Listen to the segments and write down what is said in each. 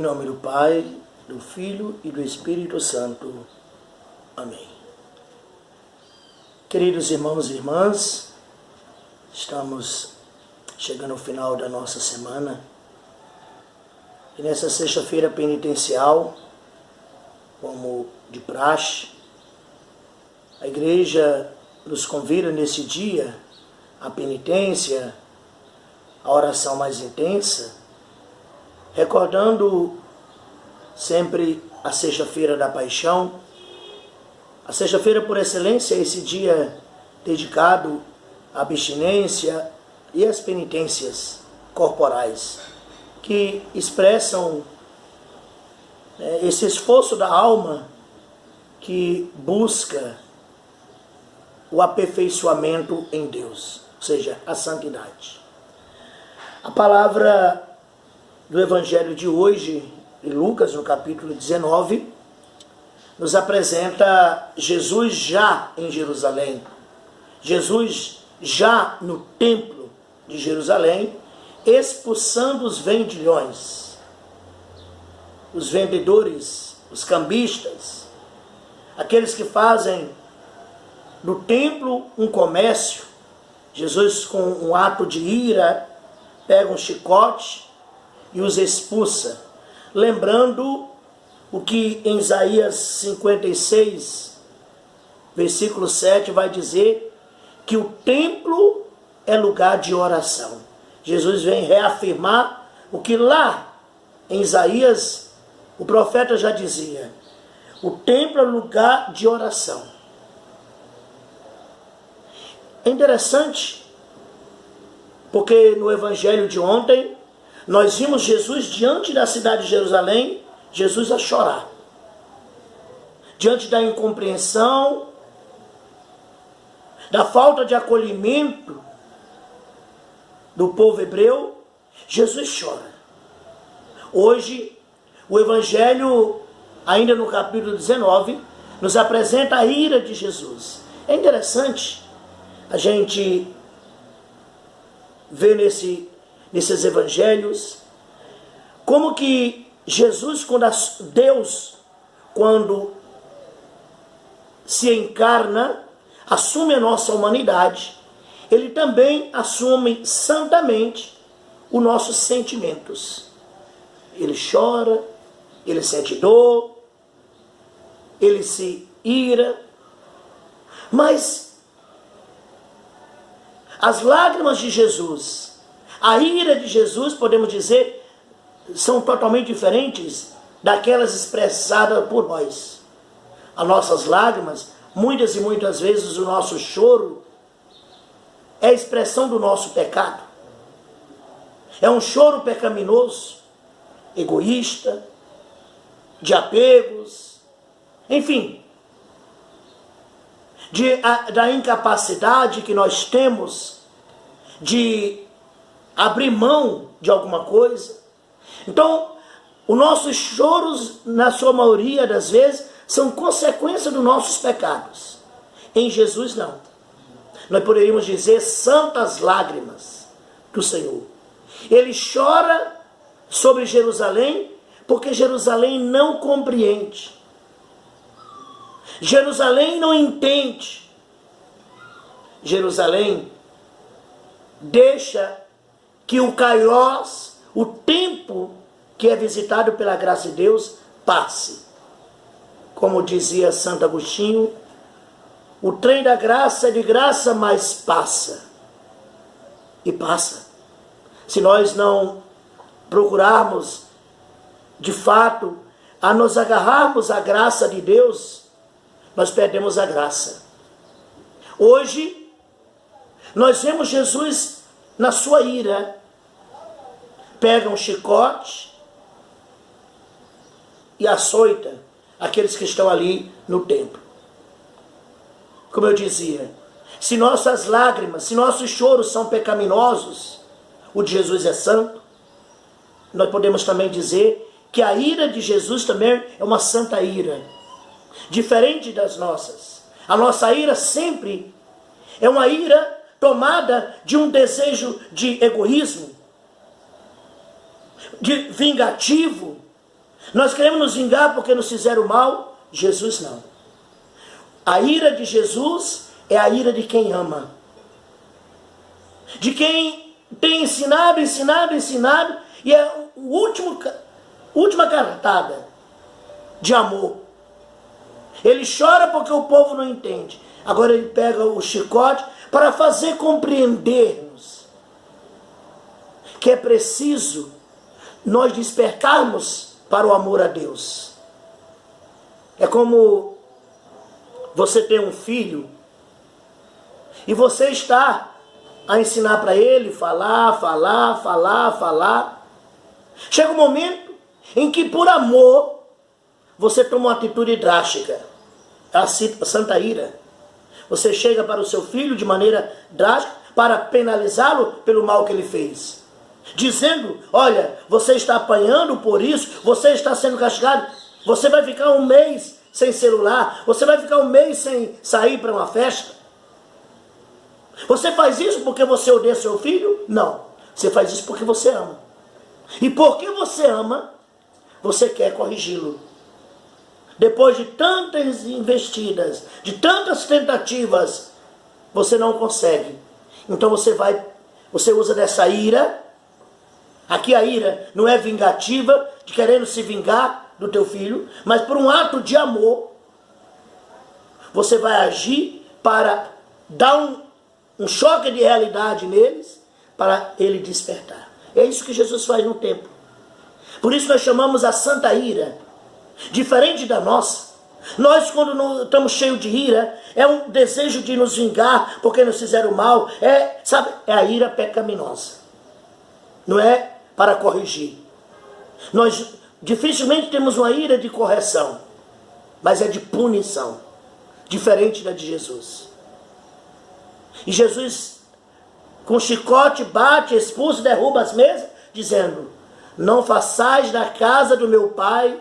nome do Pai, do Filho e do Espírito Santo. Amém. Queridos irmãos e irmãs, estamos chegando ao final da nossa semana. E nessa sexta-feira penitencial, como de praxe, a igreja nos convida nesse dia à penitência, à oração mais intensa, recordando sempre a sexta-feira da paixão. A sexta-feira por excelência é esse dia dedicado à abstinência e às penitências corporais, que expressam esse esforço da alma que busca o aperfeiçoamento em Deus, ou seja, a santidade. A palavra do Evangelho de hoje, de Lucas, no capítulo 19, nos apresenta Jesus já em Jerusalém, Jesus já no templo de Jerusalém, expulsando os vendilhões, os vendedores, os cambistas, aqueles que fazem no templo um comércio. Jesus, com um ato de ira, pega um chicote e os expulsa, lembrando o que em Isaías 56, versículo 7, vai dizer que o templo é lugar de oração. Jesus vem reafirmar o que lá em Isaías o profeta já dizia: o templo é lugar de oração. É interessante, porque no evangelho de ontem, nós vimos Jesus diante da cidade de Jerusalém, Jesus a chorar. Diante da incompreensão, da falta de acolhimento do povo hebreu, Jesus chora. Hoje, o evangelho, ainda no capítulo 19, nos apresenta a ira de Jesus. É interessante a gente ver nesses evangelhos como que Jesus, Deus, quando se encarna, assume a nossa humanidade, ele também assume santamente os nossos sentimentos. Ele chora, ele sente dor, ele se ira, mas as lágrimas de Jesus, a ira de Jesus, podemos dizer, são totalmente diferentes daquelas expressadas por nós. As nossas lágrimas, muitas e muitas vezes o nosso choro, é a expressão do nosso pecado. É um choro pecaminoso, egoísta, de apegos, enfim, da incapacidade que nós temos de abrir mão de alguma coisa. Então, os nossos choros, na sua maioria das vezes, são consequência dos nossos pecados. Em Jesus, não. Nós poderíamos dizer santas lágrimas do Senhor. Ele chora sobre Jerusalém, porque Jerusalém não compreende. Jerusalém não entende. Jerusalém deixa que o kairos, o tempo que é visitado pela graça de Deus, passe. Como dizia Santo Agostinho, o trem da graça é de graça, mas passa. E passa. Se nós não procurarmos, de fato, a nos agarrarmos à graça de Deus, nós perdemos a graça. Hoje, nós vemos Jesus na sua ira, pega um chicote e açoita aqueles que estão ali no templo. Como eu dizia, se nossas lágrimas, se nossos choros são pecaminosos, o de Jesus é santo, nós podemos também dizer que a ira de Jesus também é uma santa ira, diferente das nossas. A nossa ira sempre é uma ira tomada de um desejo de egoísmo, de vingativo, Nós queremos nos vingar porque nos fizeram mal. Jesus não. A ira de Jesus é a ira de quem ama. De quem tem ensinado, e é a última cartada de amor. Ele chora porque o povo não entende. Agora ele pega o chicote para fazer compreender-nos que é preciso nós despertarmos para o amor a Deus. É como você tem um filho e você está a ensinar para ele, falar. Chega um momento em que por amor você toma uma atitude drástica. A santa ira. Você chega para o seu filho de maneira drástica para penalizá-lo pelo mal que ele fez. Dizendo, olha, você está apanhando por isso, você está sendo castigado, você vai ficar um mês sem celular, você vai ficar um mês sem sair para uma festa. Você faz isso porque você odeia seu filho? Não. Você faz isso porque você ama. E porque você ama, você quer corrigi-lo. Depois de tantas investidas, de tantas tentativas, você não consegue. Então você usa dessa ira. Aqui a ira não é vingativa, de querendo se vingar do teu filho, mas por um ato de amor, você vai agir para dar um choque de realidade neles, para ele despertar. É isso que Jesus faz no templo. Por isso nós chamamos a santa ira. Diferente da nossa. Nós, quando estamos cheios de ira, é um desejo de nos vingar porque nos fizeram mal. É a ira pecaminosa. Não é para corrigir. Nós dificilmente temos uma ira de correção, mas é de punição. Diferente da de Jesus. E Jesus, com chicote, bate, expulsa, derruba as mesas, dizendo, não façais da casa do meu pai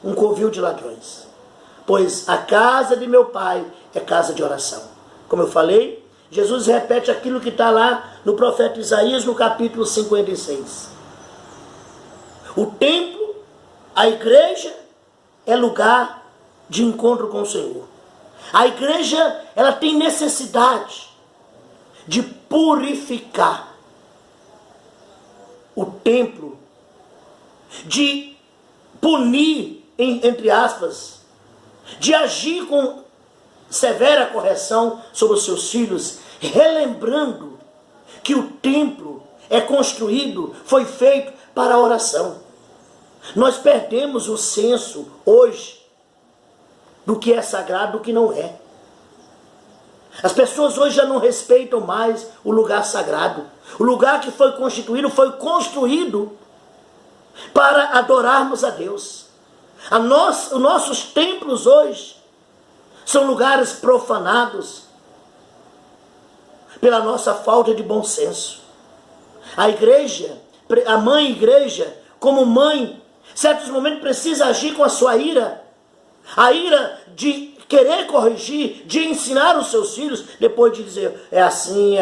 um covil de ladrões, pois a casa de meu pai é casa de oração. Como eu falei, Jesus repete aquilo que está lá no profeta Isaías, no capítulo 56. O templo, a igreja, é lugar de encontro com o Senhor. A igreja, ela tem necessidade de purificar o templo, de punir, entre aspas, de agir com severa correção sobre os seus filhos, relembrando que o templo é construído, foi feito para a oração. Nós perdemos o senso hoje do que é sagrado, do que não é. As pessoas hoje já não respeitam mais o lugar sagrado. O lugar que foi construído para adorarmos a Deus. Os nossos templos hoje são lugares profanados pela nossa falta de bom senso. A igreja, a mãe igreja, como mãe, em certos momentos precisa agir com a sua ira. A ira de querer corrigir, de ensinar os seus filhos, depois de dizer, é assim,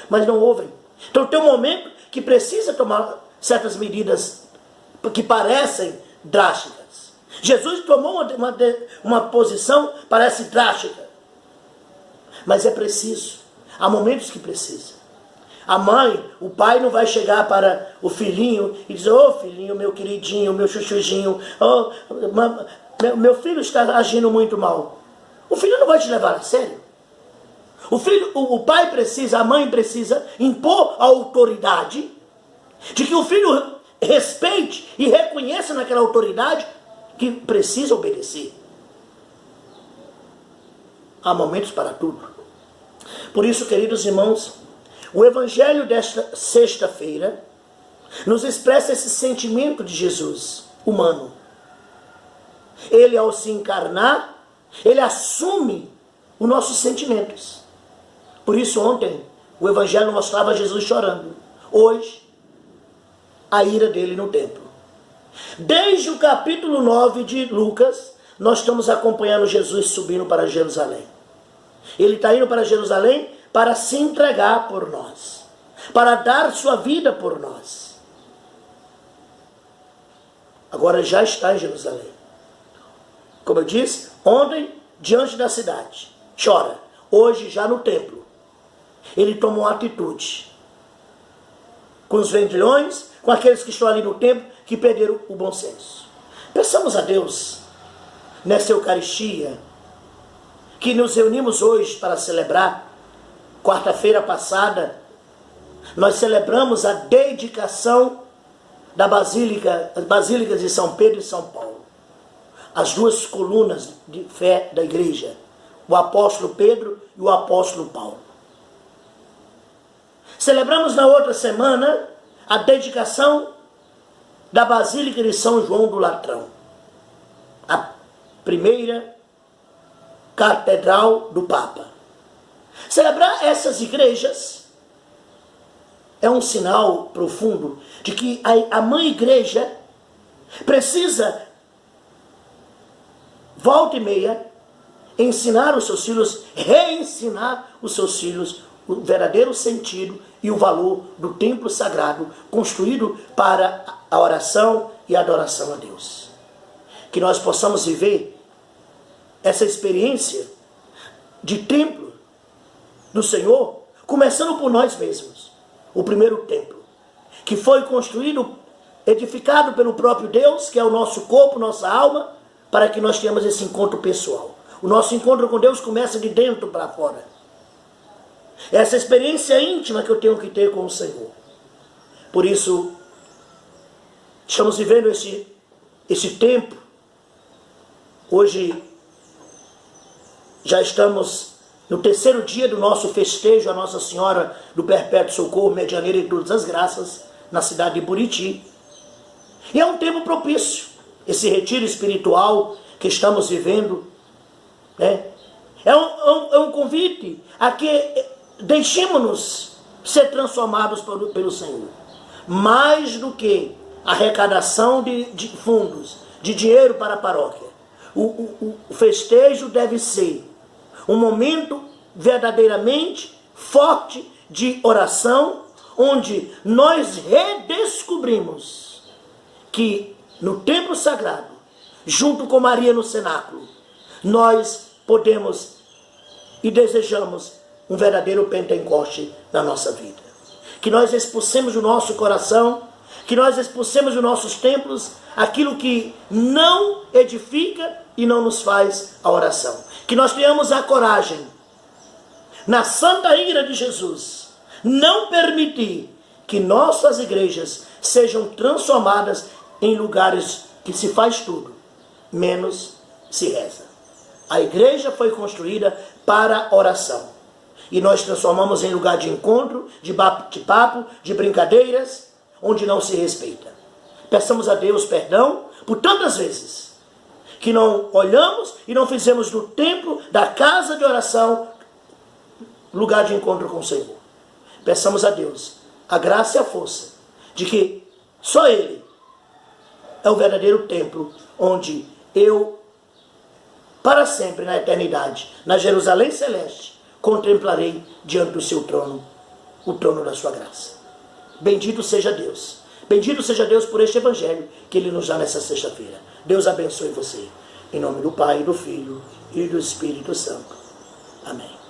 mas não ouvem. Então tem um momento que precisa tomar certas medidas que parecem drásticas. Jesus tomou uma posição, parece drástica, mas é preciso. Há momentos que precisa. A mãe, o pai não vai chegar para o filhinho e dizer, ô filhinho, meu queridinho, meu chuchuzinho, meu filho está agindo muito mal. O filho não vai te levar a sério. O pai precisa, a mãe precisa impor a autoridade de que o filho respeite e reconheça naquela autoridade que precisa obedecer. Há momentos para tudo. Por isso, queridos irmãos, o evangelho desta sexta-feira nos expressa esse sentimento de Jesus humano. Ele, ao se encarnar, ele assume os nossos sentimentos. Por isso, ontem, o evangelho mostrava Jesus chorando. Hoje, a ira dele no templo. Desde o capítulo 9 de Lucas, nós estamos acompanhando Jesus subindo para Jerusalém. Ele está indo para Jerusalém para se entregar por nós, para dar sua vida por nós. agora já está em Jerusalém. Como eu disse, ontem, diante da cidade, chora. Hoje, já no templo, ele toma uma atitude. Com os vendilhões, com aqueles que estão ali no templo, que perderam o bom senso. Peçamos a Deus, nessa Eucaristia, que nos reunimos hoje para celebrar. Quarta-feira passada, nós celebramos a dedicação da Basílica de São Pedro e São Paulo. As duas colunas de fé da igreja, o apóstolo Pedro e o apóstolo Paulo. Celebramos na outra semana a dedicação da Basílica de São João do Latrão, a primeira catedral do Papa. Celebrar essas igrejas é um sinal profundo de que a mãe igreja precisa, volta e meia, ensinar os seus filhos, reensinar os seus filhos o verdadeiro sentido e o valor do templo sagrado construído para a oração e a adoração a Deus. Que nós possamos viver essa experiência de templo do Senhor, começando por nós mesmos. O primeiro templo, que foi construído, edificado pelo próprio Deus, que é o nosso corpo, nossa alma, para que nós tenhamos esse encontro pessoal. O nosso encontro com Deus começa de dentro para fora. Essa experiência íntima que eu tenho que ter com o Senhor. Por isso, estamos vivendo esse tempo. Hoje, já estamos no terceiro dia do nosso festejo a Nossa Senhora do Perpétuo Socorro, Medianeira de Todas as Graças, na cidade de Buriti. E é um tempo propício, esse retiro espiritual que estamos vivendo, né? É um convite a que deixemos-nos ser transformados pelo Senhor. Mais do que a arrecadação de fundos, de dinheiro para a paróquia. O festejo deve ser um momento verdadeiramente forte de oração, onde nós redescobrimos que no templo sagrado, junto com Maria no cenáculo, nós podemos e desejamos um verdadeiro Pentecoste na nossa vida. Que nós expulsemos do nosso coração, que nós expulsemos dos nossos templos aquilo que não edifica e não nos faz a oração. Que nós tenhamos a coragem, na santa ira de Jesus, não permitir que nossas igrejas sejam transformadas em lugares que se faz tudo, menos se reza. A igreja foi construída para oração. E nós transformamos em lugar de encontro, de bate-papo, de brincadeiras, onde não se respeita. Peçamos a Deus perdão por tantas vezes que não olhamos e não fizemos do templo, da casa de oração, lugar de encontro com o Senhor. Peçamos a Deus a graça e a força de que só Ele é o verdadeiro templo onde eu, para sempre na eternidade, na Jerusalém Celeste, contemplarei diante do seu trono, o trono da sua graça. Bendito seja Deus. Bendito seja Deus por este evangelho que Ele nos dá nessa sexta-feira. Deus abençoe você. Em nome do Pai, do Filho e do Espírito Santo. Amém.